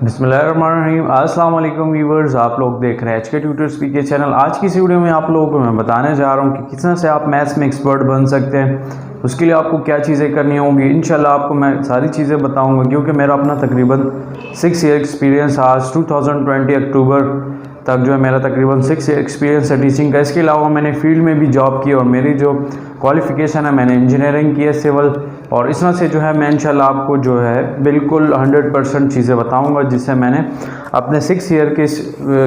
बिस्मिल्लाहिर्रहमानिर्रहीम। अस्सलाम वालेकुम व्यूवर्स, आप लोग देख रहे हैं HK ट्यूटर्स PK चैनल। आज की इस वीडियो में आप लोगों को मैं बताने जा रहा हूं कि किस तरह से आप मैथ्स में एक्सपर्ट बन सकते हैं। उसके लिए आपको क्या चीज़ें करनी होंगी, इंशाल्लाह आपको मैं सारी चीज़ें बताऊंगा, क्योंकि मेरा अपना तकरीबन 6 ईयर एक्सपीरियंस आज 2020 अक्टूबर तक जो है मेरा तकरीबन 6 ईयर एक्सपीरियंस है टीचिंग का। इसके अलावा मैंने फील्ड में भी जॉब की और मेरी जो क्वालिफ़िकेशन है मैंने इंजीनियरिंग की है सिविल। और इस तरह से जो है मैं इंशाल्लाह आपको जो है बिल्कुल 100% चीज़ें बताऊंगा, जिससे मैंने अपने 6 ईयर के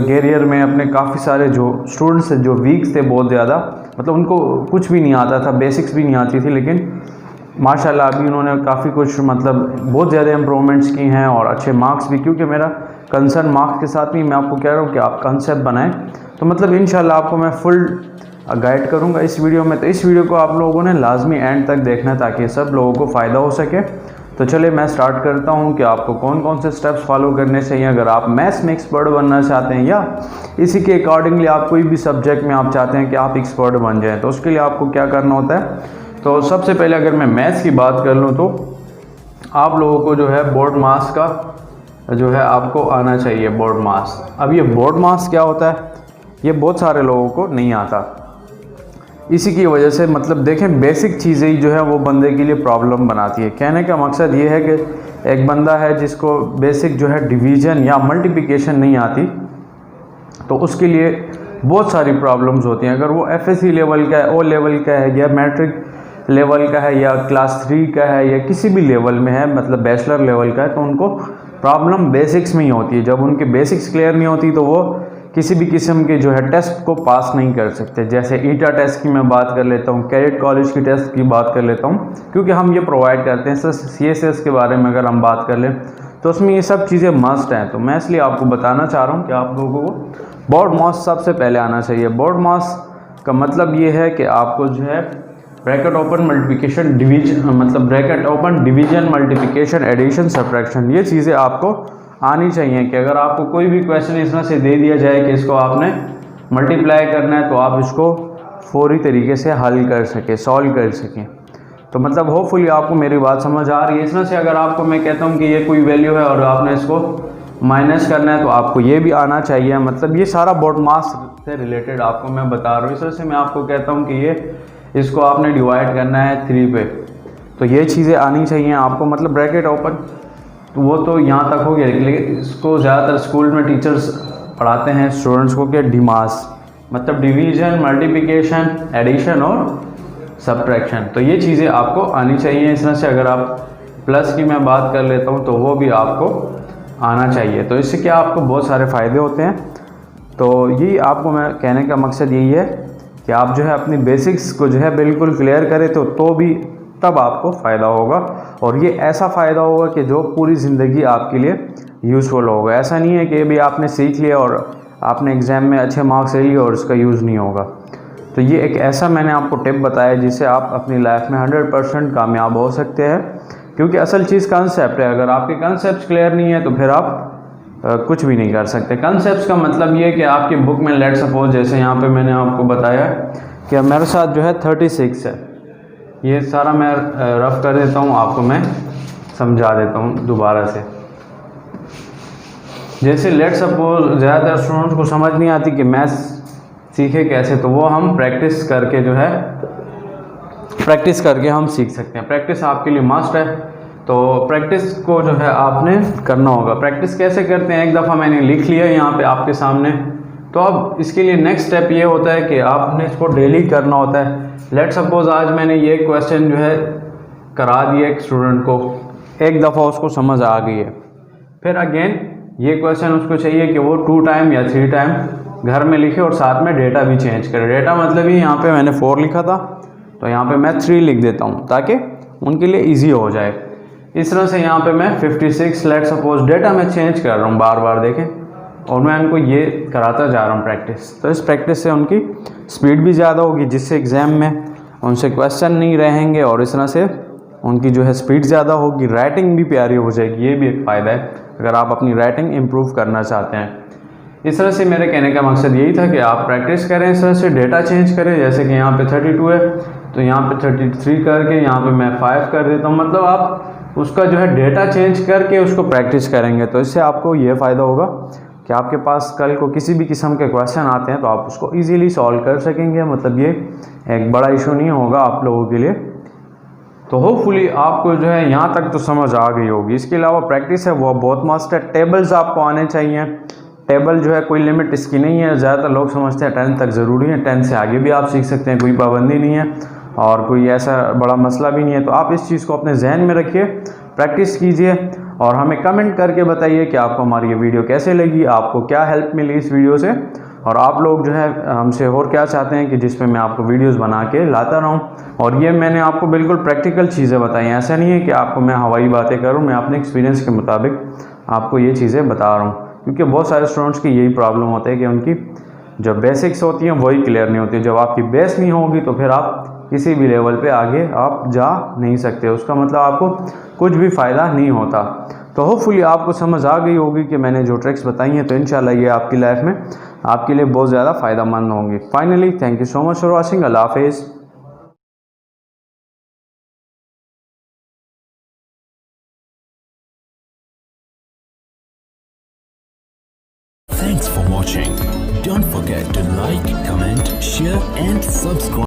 कैरियर में अपने काफ़ी सारे जो स्टूडेंट्स जो वीक थे बहुत ज़्यादा, मतलब उनको कुछ भी नहीं आता था, बेसिक्स भी नहीं आती थी, लेकिन माशाल्लाह अभी उन्होंने काफ़ी कुछ मतलब बहुत ज़्यादा इम्प्रूवमेंट्स की हैं और अच्छे मार्क्स भी। क्योंकि मेरा कंसर्न मार्क्स के साथ नहीं, मैं आपको कह रहा हूँ कि आप कंसेप्ट बनाएं। तो मतलब इंशाल्लाह आपको मैं फुल गाइड करूंगा इस वीडियो में। तो इस वीडियो को आप लोगों ने लाजमी एंड तक देखना है ताकि सब लोगों को फ़ायदा हो सके। तो चलिए मैं स्टार्ट करता हूं कि आपको कौन कौन से स्टेप्स फॉलो करने चाहिए अगर आप मैथ्स में एक्सपर्ट बनना चाहते हैं, या इसी के अकॉर्डिंगली आप कोई भी सब्जेक्ट में आप चाहते हैं कि आप एक्सपर्ट बन जाएँ। तो उसके लिए आपको क्या करना होता है। तो सबसे पहले अगर मैं मैथ्स की बात कर लूँ तो आप लोगों को जो है बोर्ड मास का जो है आपको आना चाहिए, बोर्ड मास। अब ये बोर्ड मास क्या होता है, ये बहुत सारे लोगों को नहीं आता। इसी की वजह से मतलब देखें बेसिक चीज़ें ही जो है वो बंदे के लिए प्रॉब्लम बनाती है। कहने का मकसद ये है कि एक बंदा है जिसको बेसिक जो है डिवीज़न या मल्टीप्लिकेशन नहीं आती, तो उसके लिए बहुत सारी प्रॉब्लम्स होती हैं। अगर वो FSC लेवल का है, O लेवल का है, या मैट्रिक लेवल का है, या क्लास 3 का है, या किसी भी लेवल में है, मतलब बैचलर लेवल का है, तो उनको प्रॉब्लम बेसिक्स में ही होती है। जब उनके बेसिक्स क्लियर नहीं होती तो वो किसी भी किस्म के जो है टेस्ट को पास नहीं कर सकते। जैसे ईटा टेस्ट की मैं बात कर लेता हूँ, कैडेट कॉलेज की टेस्ट की बात कर लेता हूँ, क्योंकि हम ये प्रोवाइड करते हैं। सर CSS के बारे में अगर हम बात कर लें तो उसमें ये सब चीज़ें मस्ट हैं। तो मैं इसलिए आपको बताना चाह रहा हूँ कि आप लोगों को बोर्ड मास सबसे पहले आना चाहिए। बोर्ड मास का मतलब ये है कि आपको जो है ब्रैकेट ओपन मल्टीप्लिकेशन डिवीजन, मतलब bracket open division multiplication addition subtraction, ये चीज़ें आपको आनी चाहिए। कि अगर आपको कोई भी क्वेश्चन इस तरह से दे दिया जाए कि इसको आपने मल्टीप्लाई करना है, तो आप इसको फौरी तरीके से हल कर सकें, सॉल्व कर सकें। तो मतलब होपफुली आपको मेरी बात समझ आ रही है। इस तरह से अगर आपको मैं कहता हूँ कि ये कोई वैल्यू है और आपने इसको माइनस करना है, तो आपको ये भी आना चाहिए। मतलब ये सारा बोर्ड मास से रिलेटेड आपको मैं बता रहा हूँ। इस तरह से मैं आपको कहता हूँ कि ये इसको आपने डिवाइड करना है 3 पे, तो ये चीज़ें आनी चाहिए आपको। मतलब ब्रैकेट ओपन तो वो तो यहाँ तक हो गया, लेकिन इसको ज़्यादातर स्कूल में टीचर्स पढ़ाते हैं स्टूडेंट्स को कि डिमास, मतलब डिवीजन, मल्टीप्लिकेशन, एडिशन और सब्ट्रैक्शन। तो ये चीज़ें आपको आनी चाहिए। इस तरह से अगर आप प्लस की मैं बात कर लेता हूँ तो वो भी आपको आना चाहिए। तो इससे क्या आपको बहुत सारे फ़ायदे होते हैं। तो यही आपको मैं कहने का मकसद यही है कि आप जो है अपनी बेसिक्स को जो है बिल्कुल क्लियर करें, तो भी तब आपको फ़ायदा होगा। और ये ऐसा फ़ायदा होगा कि जो पूरी ज़िंदगी आपके लिए यूज़फुल होगा। ऐसा नहीं है कि भी आपने सीख लिया और आपने एग्ज़ाम में अच्छे मार्क्स ले लिए और उसका यूज़ नहीं होगा। तो ये एक ऐसा मैंने आपको टिप बताया जिससे आप अपनी लाइफ में 100% कामयाब हो सकते हैं। क्योंकि असल चीज़ कंसेप्ट है। अगर आपके कंसेप्ट क्लियर नहीं है तो फिर आप कुछ भी नहीं कर सकते। कंसेप्ट का मतलब ये है कि आपकी बुक में लेट सपोज जैसे यहाँ पे मैंने आपको बताया कि मेरे साथ जो है 36 है, ये सारा मैं रफ कर देता हूँ, आपको मैं समझा देता हूँ दोबारा से। जैसे लेट सपोज ज़्यादातर स्टूडेंट्स को समझ नहीं आती कि मैथ्स सीखे कैसे, तो वो हम प्रैक्टिस करके जो है प्रैक्टिस करके हम सीख सकते हैं। प्रैक्टिस आपके लिए मस्ट है। तो प्रैक्टिस को जो है आपने करना होगा। प्रैक्टिस कैसे करते हैं, एक दफ़ा मैंने लिख लिया यहाँ पे आपके सामने, तो अब इसके लिए नेक्स्ट स्टेप ये होता है कि आपने इसको डेली करना होता है। लेट सपोज आज मैंने ये क्वेश्चन जो है करा दिया एक स्टूडेंट को, एक दफ़ा उसको समझ आ गई है, फिर अगेन ये क्वेश्चन उसको चाहिए कि वो 2 टाइम या 3 टाइम घर में लिखे और साथ में डेटा भी चेंज करे। डेटा मतलब ही यहाँ पे मैंने 4 लिखा था, तो यहाँ पे मैं 3 लिख देता हूँ ताकि उनके लिए ईजी हो जाए। इस तरह से यहाँ पे मैं 56 लेट सपोज डेटा मैं चेंज कर रहा हूँ बार बार, देखें, और मैं उनको ये कराता जा रहा हूँ प्रैक्टिस। तो इस प्रैक्टिस से उनकी स्पीड भी ज़्यादा होगी, जिससे एग्ज़ाम में उनसे क्वेश्चन नहीं रहेंगे और इस तरह से उनकी जो है स्पीड ज़्यादा होगी, राइटिंग भी प्यारी हो जाएगी। ये भी एक फ़ायदा है अगर आप अपनी राइटिंग इम्प्रूव करना चाहते हैं। इस तरह से मेरे कहने का मकसद यही था कि आप प्रैक्टिस करें, इस तरह से डेटा चेंज करें। जैसे कि यहाँ पे 32 है तो यहाँ पे 33 करके यहाँ पे मैं 5 कर देता हूँ। मतलब आप उसका जो है डेटा चेंज करके उसको प्रैक्टिस करेंगे, तो इससे आपको ये फ़ायदा होगा कि आपके पास कल को किसी भी किस्म के क्वेश्चन आते हैं तो आप उसको इजीली सॉल्व कर सकेंगे। मतलब ये एक बड़ा इशू नहीं होगा आप लोगों के लिए। तो होपफुली आपको जो है यहाँ तक तो समझ आ गई होगी। इसके अलावा प्रैक्टिस है वो बहुत मस्त है। टेबल्स आपको आने चाहिए। टेबल जो है कोई लिमिट इसकी नहीं है। ज़्यादातर लोग समझते हैं 10th तक ज़रूरी है, 10th से आगे भी आप सीख सकते हैं, कोई पाबंदी नहीं है और कोई ऐसा बड़ा मसला भी नहीं है। तो आप इस चीज़ को अपने जहन में रखिए, प्रैक्टिस कीजिए और हमें कमेंट करके बताइए कि आपको हमारी ये वीडियो कैसे लगी, आपको क्या हेल्प मिली इस वीडियो से, और आप लोग जो है हमसे और क्या चाहते हैं कि जिसमें मैं आपको वीडियोस बना के लाता रहूं। और ये मैंने आपको बिल्कुल प्रैक्टिकल चीज़ें बताई हैं, ऐसा नहीं है कि आपको मैं हवाई बातें करूं। मैं अपने एक्सपीरियंस के मुताबिक आपको ये चीज़ें बता रहा हूँ, क्योंकि बहुत सारे स्टूडेंट्स की यही प्रॉब्लम होता है कि उनकी जो बेसिक्स होती हैं वही क्लियर नहीं होती। जब आपकी बेस नहीं होगी तो फिर आप किसी भी लेवल पे आगे आप जा नहीं सकते, उसका मतलब आपको कुछ भी फ़ायदा नहीं होता। तो होपफुली आपको समझ आ गई होगी कि मैंने जो ट्रिक्स बताई हैं, तो इंशाल्लाह ये आपकी लाइफ में आपके लिए बहुत ज़्यादा फ़ायदेमंद होंगी। Finally thank you so much for watching. Allah हाफिज़। Thanks for watching. Don't forget to like, comment, share and subscribe.